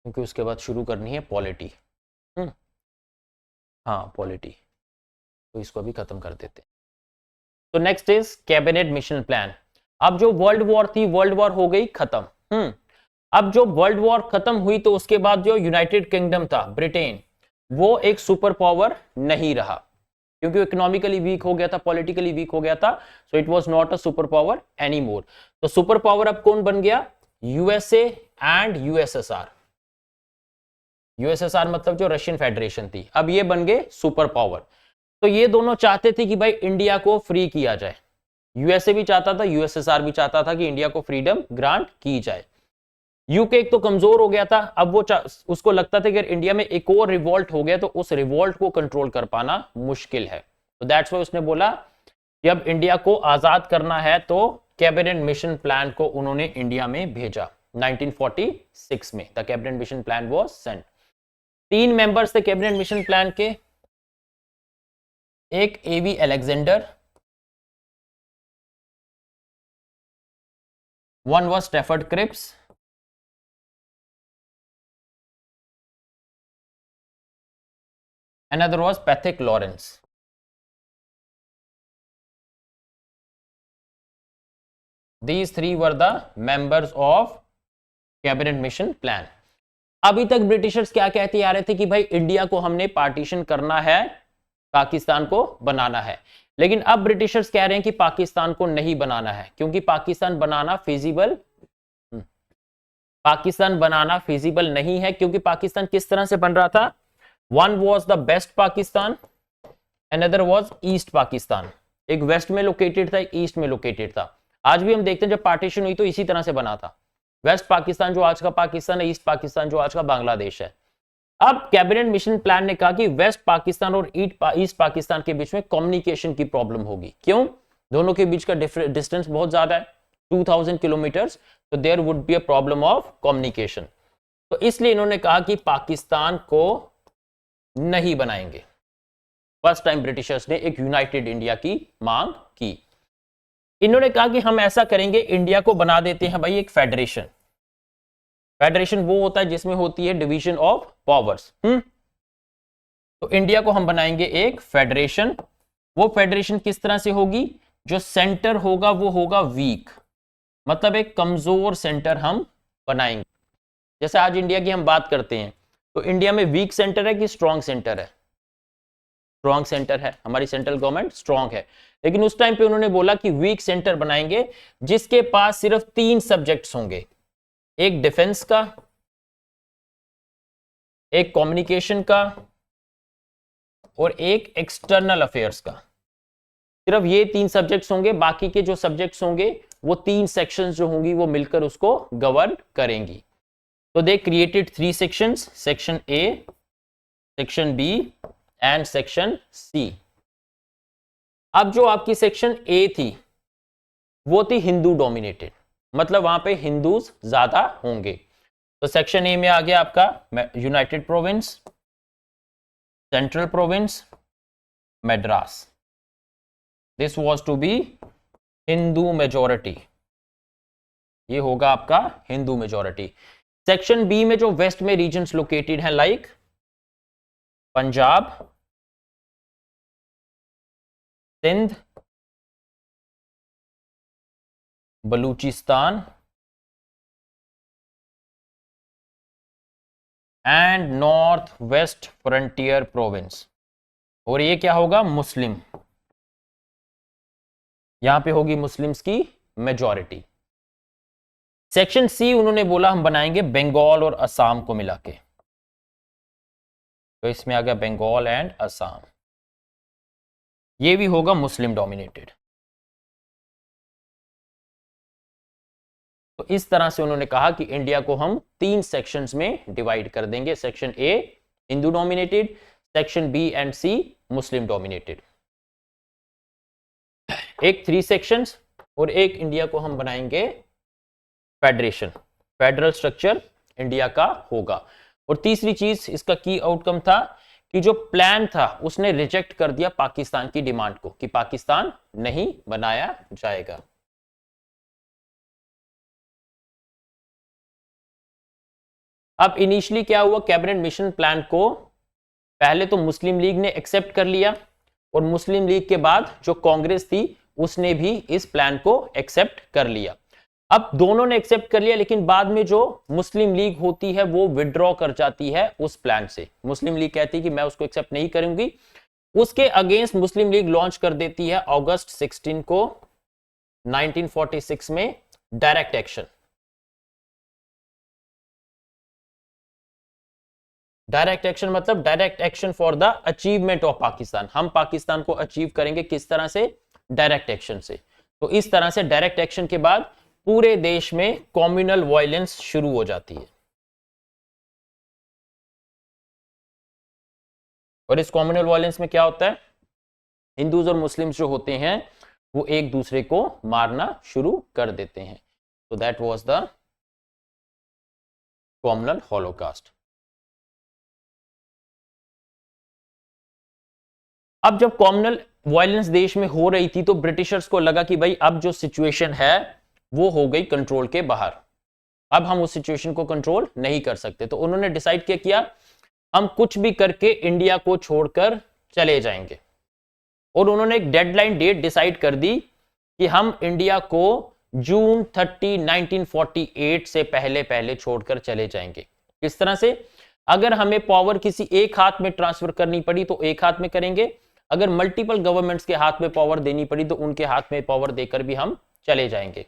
Speaker 1: क्योंकि उसके बाद शुरू करनी है पॉलिटी। हाँ पॉलिटी, तो इसको भी खत्म कर देते हैं। तो next is cabinet mission plan. अब जो वर्ल्ड वॉर थी, वर्ल्ड वॉर हो गई खत्म। अब जो वर्ल्ड वॉर खत्म हुई तो उसके बाद जो यूनाइटेड किंगडम था, ब्रिटेन, वो एक सुपर पावर नहीं रहा, क्योंकि इकोनॉमिकली वीक हो गया था, पॉलिटिकली वीक हो गया था, so it was not a super power any more. तो सुपर पावर अब कौन बन गया? USA and USSR. यूएसएसआर मतलब जो रशियन फेडरेशन थी, अब ये बन गए सुपर पावर। तो ये दोनों चाहते थे कि भाई इंडिया को फ्री किया जाए। यूएसए भी चाहता था, यूएसएसआर भी चाहता था कि इंडिया को फ्रीडम ग्रांट की जाए। यूके एक तो कमजोर हो गया था, अब वो उसको लगता था कि अगर इंडिया में एक और रिवॉल्ट हो गया तो उस रिवॉल्ट को कंट्रोल कर पाना मुश्किल है। तो दैट्स व्हाई उसने बोला कि अब इंडिया को आजाद करना है, तो कैबिनेट मिशन प्लान को उन्होंने इंडिया में भेजा 1946 में। The cabinet mission plan was sent. 3 members थे कैबिनेट मिशन प्लान के, एक A V Alexander, one was Stafford Cripps, another was Patrick Lawrence. These 3 were the members of cabinet mission plan. अभी तक ब्रिटिशर्स क्या कहते आ रहे थे कि भाई इंडिया को हमने पार्टीशन करना है, पाकिस्तान को बनाना है, लेकिन अब ब्रिटिशर्स कह रहे हैं कि पाकिस्तान को नहीं बनाना है, क्योंकि पाकिस्तान बनाना फिजिबल नहीं है। क्योंकि पाकिस्तान किस तरह से बन रहा था? One was the best Pakistan, another was east Pakistan. एक वेस्ट में लोकेटेड था, एक ईस्ट में लोकेटेड था। आज भी हम देखते हैं जब पार्टीशन हुई तो इसी तरह से बना था। वेस्ट पाकिस्तान जो आज का पाकिस्तान है, ईस्ट पाकिस्तान जो आज का बांग्लादेश है। अब कैबिनेट मिशन प्लान ने कहा कि वेस्ट पाकिस्तान और ईस्ट पाकिस्तान के बीच में कम्युनिकेशन की प्रॉब्लम होगी। क्यों? दोनों के बीच का डिस्टेंस बहुत ज्यादा है, 2000 किलोमीटर्स, तो there would be a problem of communication. तो इसलिए इन्होंने कहा कि पाकिस्तान को नहीं बनाएंगे। फर्स्ट टाइम ब्रिटिशर्स ने एक यूनाइटेड इंडिया की मांग की। इन्होंने कहा कि हम ऐसा करेंगे, इंडिया को बना देते हैं भाई एक फेडरेशन। फेडरेशन वो होता है जिसमें होती है डिवीजन ऑफ पावर्स। तो इंडिया को हम बनाएंगे एक फेडरेशन। वो फेडरेशन किस तरह से होगी? जो सेंटर होगा वो होगा वीक, मतलब एक कमजोर सेंटर हम बनाएंगे। जैसे आज इंडिया की हम बात करते हैं, तो इंडिया में वीक सेंटर है कि स्ट्रॉन्ग सेंटर है? स्ट्रॉन्ग सेंटर है, हमारी सेंट्रल गवर्नमेंट स्ट्रॉन्ग है। लेकिन उस टाइम पे उन्होंने बोला कि वीक सेंटर बनाएंगे जिसके पास सिर्फ 3 सब्जेक्ट्स होंगे, एक डिफेंस का, एक कम्युनिकेशन का और एक एक्सटर्नल अफेयर्स का। सिर्फ ये 3 सब्जेक्ट्स होंगे, बाकी के जो सब्जेक्ट्स होंगे वो 3 सेक्शंस जो होंगी वो मिलकर उसको गवर्न करेंगी। तो they created 3 sections, section A, section B and section C. अब जो आपकी सेक्शन ए थी वो थी हिंदू डोमिनेटेड, मतलब वहां पे हिंदूज ज्यादा होंगे। तो सेक्शन ए में आ गया आपका united province, central province, Madras. This was to be Hindu majority, ये होगा आपका हिंदू मेजॉरिटी। सेक्शन बी में जो वेस्ट में रीजन्स लोकेटेड हैं like Punjab, Sindh, Balochistan and north west frontier province. और ये क्या होगा? मुस्लिम, यहां पे होगी मुस्लिम्स की मेजॉरिटी। सेक्शन सी उन्होंने बोला हम बनाएंगे बंगाल और असम को मिला के, तो इसमें आ गया बंगाल एंड असम, ये भी होगा मुस्लिम डोमिनेटेड। तो इस तरह से उन्होंने कहा कि इंडिया को हम 3 सेक्शंस में डिवाइड कर देंगे। Section A Hindu dominated, section B and C Muslim dominated. एक 3 सेक्शंस और एक इंडिया को हम बनाएंगे फेडरेशन, फेडरल स्ट्रक्चर इंडिया का होगा। और तीसरी चीज इसका की आउटकम था कि जो प्लान था उसने रिजेक्ट कर दिया पाकिस्तान की डिमांड को कि पाकिस्तान नहीं बनाया जाएगा। अब इनिशियली क्या हुआ, कैबिनेट मिशन प्लान को पहले तो मुस्लिम लीग ने एक्सेप्ट कर लिया और मुस्लिम लीग के बाद जो कांग्रेस थी उसने भी इस प्लान को एक्सेप्ट कर लिया। अब दोनों ने एक्सेप्ट कर लिया, लेकिन बाद में जो मुस्लिम लीग होती है वो विड्रॉ कर जाती है उस प्लान से। मुस्लिम लीग कहती है कि मैं उसको एक्सेप्ट नहीं करूंगी। उसके अगेंस्ट मुस्लिम लीग लॉन्च कर देती है अगस्त 16 को 1946 में डायरेक्ट एक्शन। डायरेक्ट एक्शन मतलब direct action for the achievement of Pakistan. हम पाकिस्तान को अचीव करेंगे किस तरह से, डायरेक्ट एक्शन से। तो इस तरह से डायरेक्ट एक्शन के बाद पूरे देश में कम्युनल वायलेंस शुरू हो जाती है और इस कम्युनल वायलेंस में क्या होता है, हिंदूज और मुस्लिम्स जो होते हैं वो एक दूसरे को मारना शुरू कर देते हैं। तो that was the communal holocaust. अब जब कम्युनल वायलेंस देश में हो रही थी तो ब्रिटिशर्स को लगा कि भाई अब जो सिचुएशन है वो हो गई कंट्रोल के बाहर, अब हम उस सिचुएशन को कंट्रोल नहीं कर सकते। तो उन्होंने डिसाइड किया हम कुछ भी करके इंडिया को छोड़कर चले जाएंगे और उन्होंने एक डेडलाइन डेट डिसाइड कर दी कि हम इंडिया को जून 30, 1948 से पहले पहले छोड़कर चले जाएंगे। किस तरह से, अगर हमें पावर किसी एक हाथ में ट्रांसफर करनी पड़ी तो एक हाथ में करेंगे, अगर मल्टीपल गवर्नमेंट्स के हाथ में पावर देनी पड़ी तो उनके हाथ में पावर देकर भी हम चले जाएंगे।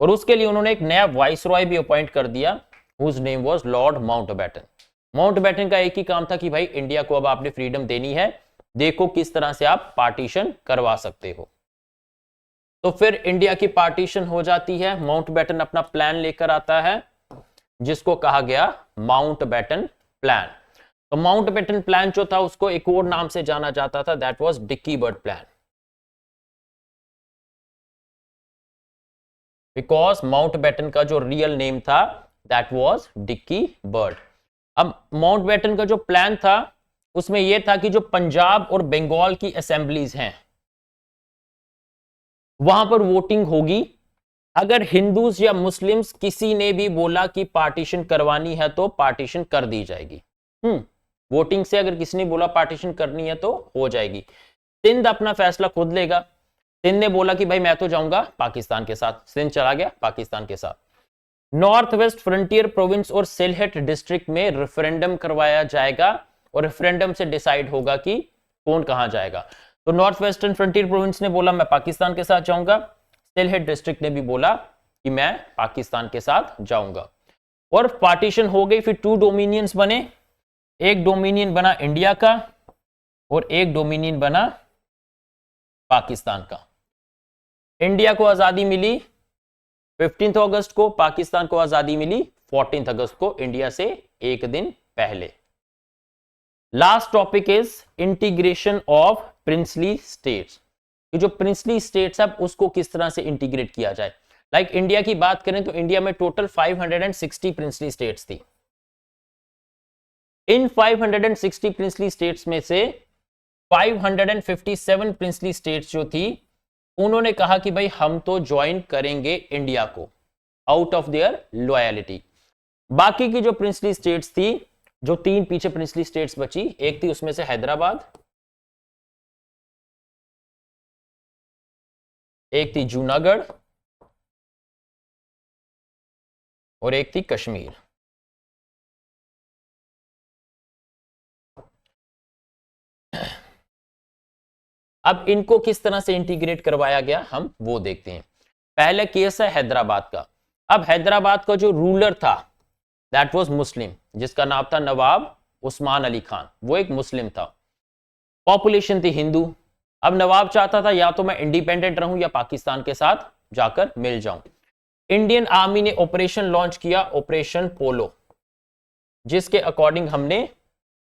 Speaker 1: और उसके लिए उन्होंने एक नया वाइसरॉय भी अपॉइंट कर दिया, whose name was Lord Mountbatten. Mountbatten का एक ही काम था कि भाई इंडिया को अब आपने फ्रीडम देनी है, देखो किस तरह से आप पार्टीशन करवा सकते हो। तो फिर इंडिया की पार्टीशन हो जाती है। माउंटबेटन अपना प्लान लेकर आता है जिसको कहा गया माउंटबेटन प्लान। तो माउंटबेटन प्लान जो था उसको एक और नाम से जाना जाता था, that was Dickie Bird plan, because Mountbatten का जो रियल नेम था दैट वाज डिक्की बर्ड। अब माउंटबेटन का जो प्लान था उसमें यह था कि जो पंजाब और बंगाल की असेंबलीज हैं वहां पर वोटिंग होगी। अगर हिंदूज या मुस्लिम्स किसी ने भी बोला कि पार्टीशन करवानी है तो पार्टीशन कर दी जाएगी। वोटिंग से अगर किसी ने बोला पार्टीशन करनी है तो हो जाएगी। सिंध अपना फैसला खुद लेगा। सिंध ने बोला कि भाई मैं तो जाऊंगा पाकिस्तान के साथ, सिंध चला गया पाकिस्तान के साथ। नॉर्थ वेस्ट फ्रंटियर प्रोविंस और सिलहट डिस्ट्रिक्ट में रेफरेंडम करवाया जाएगा और रेफरेंडम से डिसाइड होगा कि कौन कहां जाएगा। तो नॉर्थ वेस्टर्न फ्रंटियर प्रोविंस ने बोला मैं पाकिस्तान के साथ जाऊंगा, सिलहट डिस्ट्रिक्ट ने भी बोला कि मैं पाकिस्तान के साथ जाऊंगा और पार्टीशन हो गई। फिर 2 डोमिनियंस बने, एक डोमिनियन बना इंडिया का और एक डोमिनियन बना पाकिस्तान का। इंडिया को आजादी मिली 15 अगस्त को, पाकिस्तान को आजादी मिली 14 अगस्त को, इंडिया से एक दिन पहले। Last topic is integration of princely states. जो प्रिंसली स्टेट्स है उसको किस तरह से इंटीग्रेट किया जाए। लाइक इंडिया की बात करें तो इंडिया में टोटल 560 प्रिंसली स्टेट्स थी। इन 560 प्रिंसली स्टेट्स में से 557 प्रिंसली स्टेट्स जो थी उन्होंने कहा कि भाई हम तो ज्वाइन करेंगे इंडिया को आउट ऑफ देयर लॉयलिटी। बाकी की जो प्रिंसली स्टेट्स थी, जो 3 पीछे प्रिंसली स्टेट्स बची, एक थी उसमें से हैदराबाद, एक थी जूनागढ़ और एक थी कश्मीर। अब इनको किस तरह से इंटीग्रेट करवाया गया हम वो देखते हैं। पहले केस है हैदराबाद का। अब हैदराबाद का जो रूलर था दैट वाज मुस्लिम, जिसका नाम था नवाब उस्मान अली खान, वो एक मुस्लिम था। पॉपुलेशन थी हिंदू। अब नवाब चाहता था या तो मैं इंडिपेंडेंट रहूं या पाकिस्तान के साथ जाकर मिल जाऊं। इंडियन आर्मी ने ऑपरेशन लॉन्च किया, ऑपरेशन पोलो, जिसके अकॉर्डिंग हमने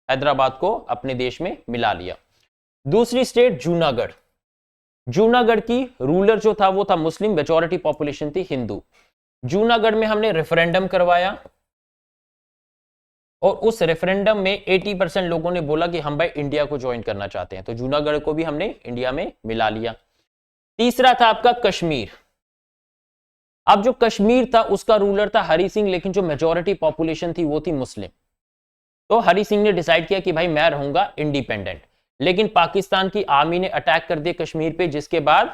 Speaker 1: हैदराबाद को अपने देश में मिला लिया। दूसरी स्टेट जूनागढ़। जूनागढ़ की रूलर जो था वो था मुस्लिम, मेजॉरिटी पॉपुलेशन थी हिंदू। जूनागढ़ में हमने रेफरेंडम करवाया और उस रेफरेंडम में 80% लोगों ने बोला कि हम भाई इंडिया को ज्वाइन करना चाहते हैं, तो जूनागढ़ को भी हमने इंडिया में मिला लिया। तीसरा था आपका कश्मीर। अब जो कश्मीर था उसका रूलर था हरि सिंह, लेकिन जो मेजोरिटी पॉपुलेशन थी वो थी मुस्लिम। तो हरि सिंह ने डिसाइड किया कि भाई मैं रहूंगा इंडिपेंडेंट, लेकिन पाकिस्तान की आर्मी ने अटैक कर दिया कश्मीर पे, जिसके बाद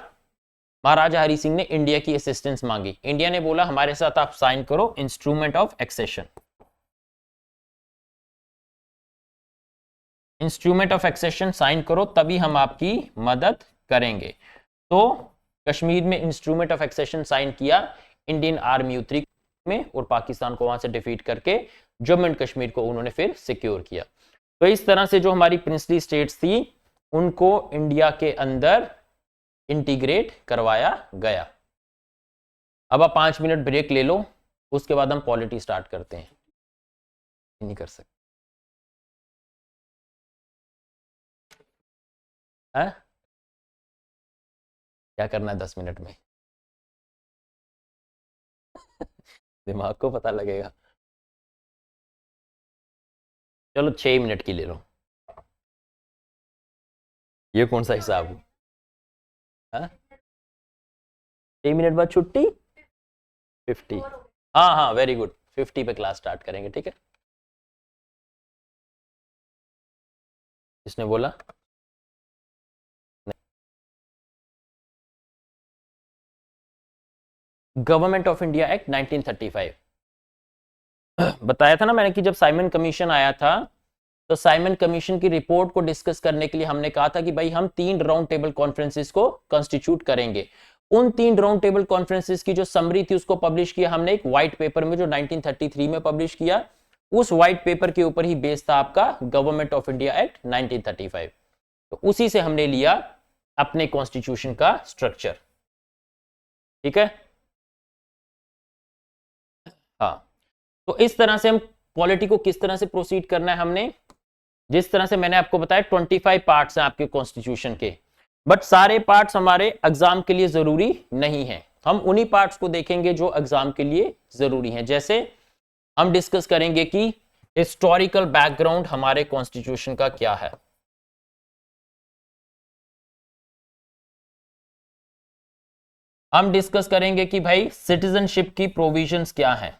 Speaker 1: महाराजा हरि सिंह ने इंडिया की असिस्टेंस मांगी। इंडिया ने बोला हमारे साथ आप साइन करो instrument of accession. Instrument of accession sign करो तभी हम आपकी मदद करेंगे। तो कश्मीर में इंस्ट्रूमेंट ऑफ एक्सेशन साइन किया, इंडियन आर्मी उतरी में और पाकिस्तान को वहां से डिफीट करके जम्मू एंड कश्मीर को उन्होंने फिर सिक्योर किया। तो इस तरह से जो हमारी प्रिंसली स्टेट्स थी उनको इंडिया के अंदर इंटीग्रेट करवाया गया। अब आप 5 मिनट ब्रेक ले लो, उसके बाद हम पॉलिटी स्टार्ट करते हैं। नहीं कर सकते है? क्या करना है 10 मिनट में? दिमाग को पता लगेगा। चलो 6 मिनट की ले लो। ये कौन सा हिसाब है? 6 मिनट बाद छुट्टी 50। हाँ हाँ वेरी गुड, 50 पे क्लास स्टार्ट करेंगे, ठीक है। किसने बोला? गवर्नमेंट ऑफ इंडिया एक्ट 1935 बताया था ना मैंने कि जब साइमन कमीशन आया था तो साइमन कमीशन की रिपोर्ट को डिस्कस करने के लिए हमने कहा था कि भाई हम 3 राउंड टेबल कॉन्फ्रेंसेस को कॉन्स्टिट्यूट करेंगे। उन 3 राउंड टेबल कॉन्फ्रेंसेस की जो समरी थी उसको पब्लिश किया हमने एक व्हाइट पेपर में जो 1933 में पब्लिश किया। उस व्हाइट पेपर के ऊपर ही बेस था आपका गवर्नमेंट ऑफ इंडिया एक्ट 1935। तो उसी से हमने लिया अपने कॉन्स्टिट्यूशन का स्ट्रक्चर, ठीक है। हाँ, तो इस तरह से हम पॉलिटी को किस तरह से प्रोसीड करना है, हमने जिस तरह से मैंने आपको बताया 25 पार्ट्स हैं आपके कॉन्स्टिट्यूशन के, बट सारे पार्ट्स हमारे एग्जाम के लिए जरूरी नहीं है। हम उन्हीं पार्ट्स को देखेंगे जो एग्जाम के लिए जरूरी हैं। जैसे हम डिस्कस करेंगे कि हिस्टोरिकल बैकग्राउंड हमारे कॉन्स्टिट्यूशन का क्या है। हम डिस्कस करेंगे कि भाई सिटीजनशिप की प्रोविजंस क्या हैं,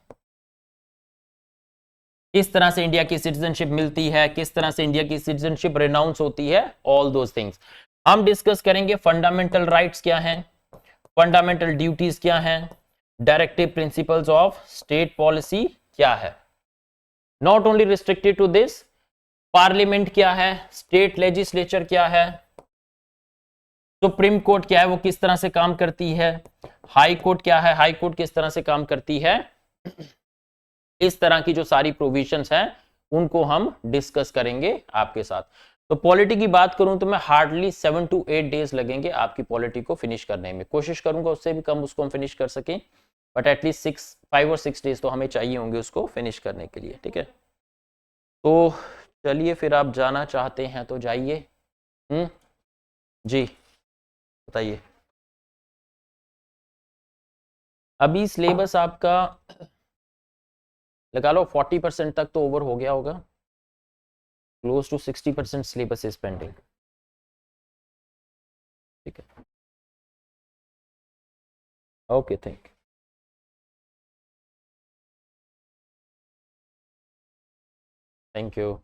Speaker 1: किस तरह से इंडिया की सिटीजनशिप मिलती है, किस तरह से इंडिया की सिटीजनशिप रिनाउंस होती है, ऑल दोज थिंग्स। हम डिस्कस करेंगे फंडामेंटल राइट्स क्या हैं, फंडामेंटल ड्यूटीज क्या हैं, directive principles of state policy क्या है। Not only restricted to this, parliament क्या है, स्टेट लेजिस्लेचर क्या है, सुप्रीम कोर्ट क्या है, वो किस तरह से काम करती है, हाई कोर्ट क्या है, हाई कोर्ट किस तरह से काम करती है। इस तरह की जो सारी प्रोविजंस हैं उनको हम डिस्कस करेंगे आपके साथ। तो पॉलिटी की बात करूं तो मैं हार्डली 7 to 8 डेज लगेंगे आपकी पॉलिटी को फिनिश करने में। कोशिश करूंगा उससे भी कम उसको हम फिनिश कर सकें, बट एटलीस्ट 5 और 6 डेज तो हमें चाहिए होंगे उसको फिनिश करने के लिए, ठीक है। तो चलिए फिर आप जाना चाहते हैं तो जाइए। जी बताइए। अभी सिलेबस आपका लगा लो 40% तक तो ओवर हो गया होगा, close to 60% syllabus is pending, ठीक है। Okay thank you.